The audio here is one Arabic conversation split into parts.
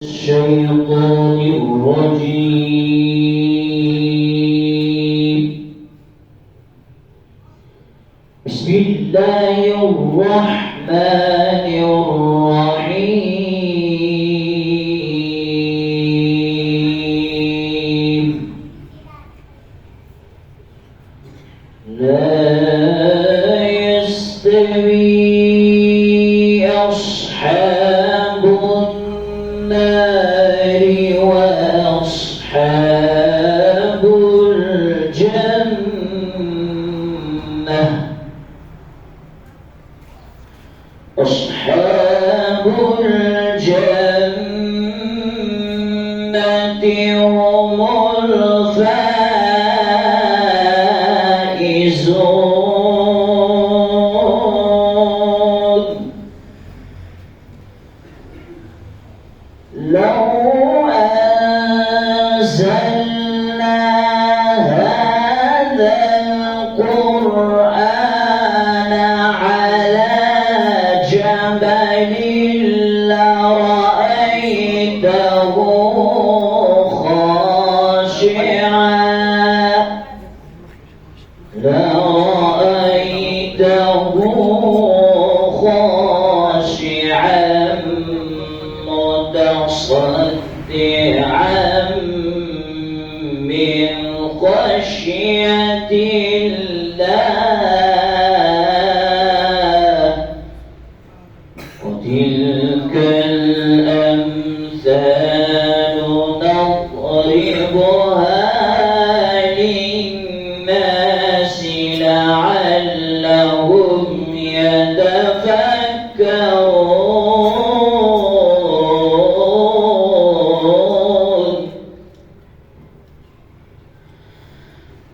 الشيطان الرجيم. بسم الله الرحمن الرحيم. لا يستوي أصحاب النار وأصحاب الجنة. أصحاب الجنة هم الفائزون. لو أنزلنا هذا القرآن على جبل لرأيته خاشعا متصدعا من خشية الله. وتلك الأمثال نضربها للناس لعلهم يتفكرون.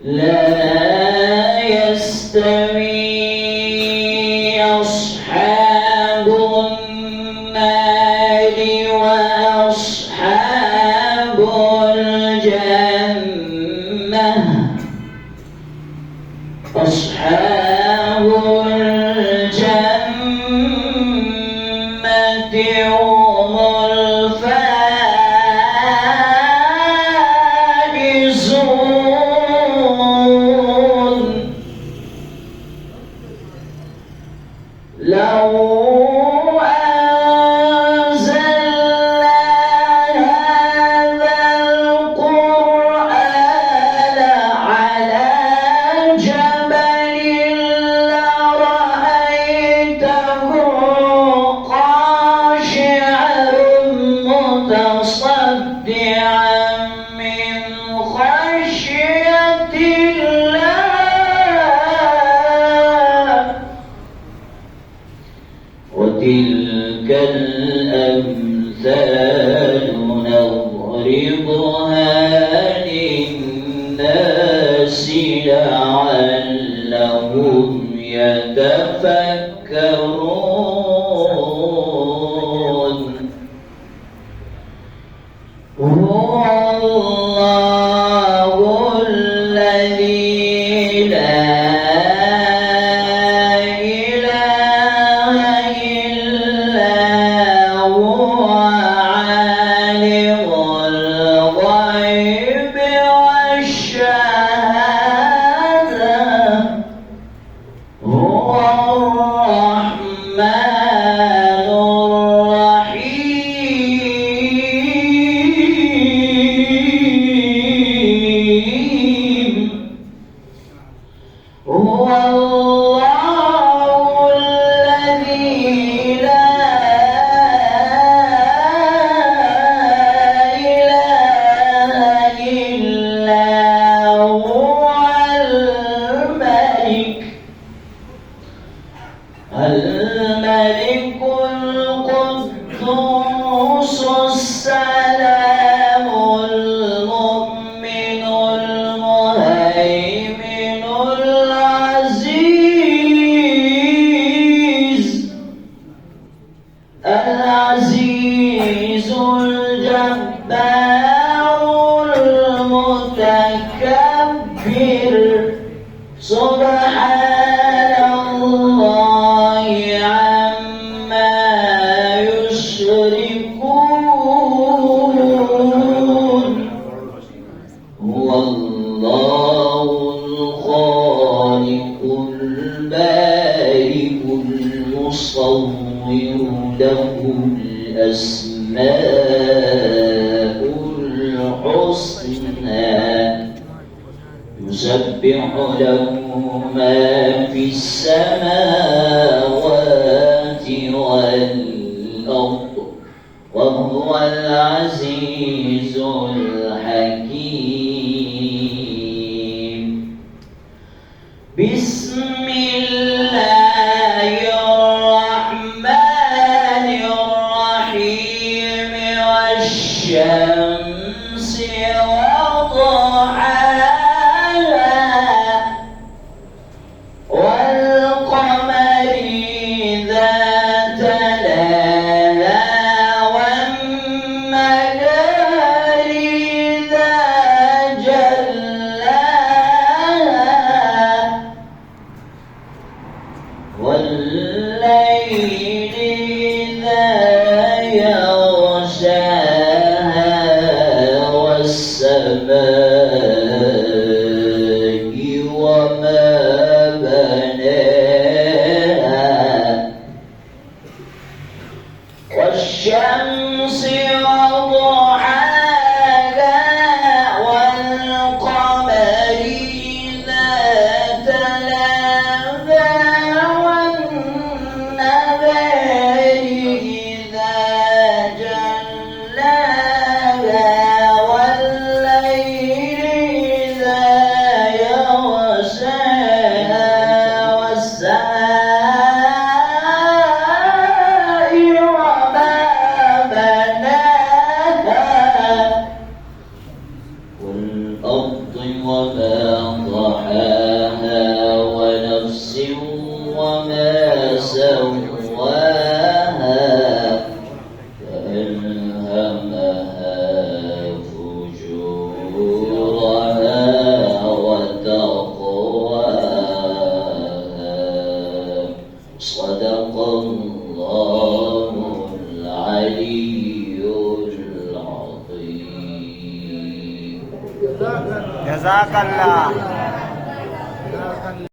لا يستوي أصحاب النار وأصحاب الجنة. أصحاب الجنة هم الفائزون. لو أنزلنا هذا القرآن على جبل لرأيته خاشعا متصدعا من خشية الله. وتلك الأمثال نضربها للناس لعلهم يتفكرون. هو الله الذي لا إله إلا هو عالم الغيب والشهادة. هو الرحمن الرحيم. هو الله الذي لا إله إلا هو الملك القدوس السلام المؤمن المهيمن العزيز الجبار المتكبر. سبحان الله عما يشركون. يسبح له ما في السماوات والأرض وهو العزيز الحكيم. بسم الله الرحمن الرحيم والشمس وضحاها والقمر إذا تلاها والنهار إذا جلاها والليل إذا يغشاها والسماء وما بناها والشمس وضحاها والقمر إذا تلاها والنهار إذا جلاها والليل إذا يغشاها والسماء وما بناها والأرض وما ضحاها ونفس وما سواها فألهمها فجورها وتقواها. صدق الله العلي العظيم. جزاك الله.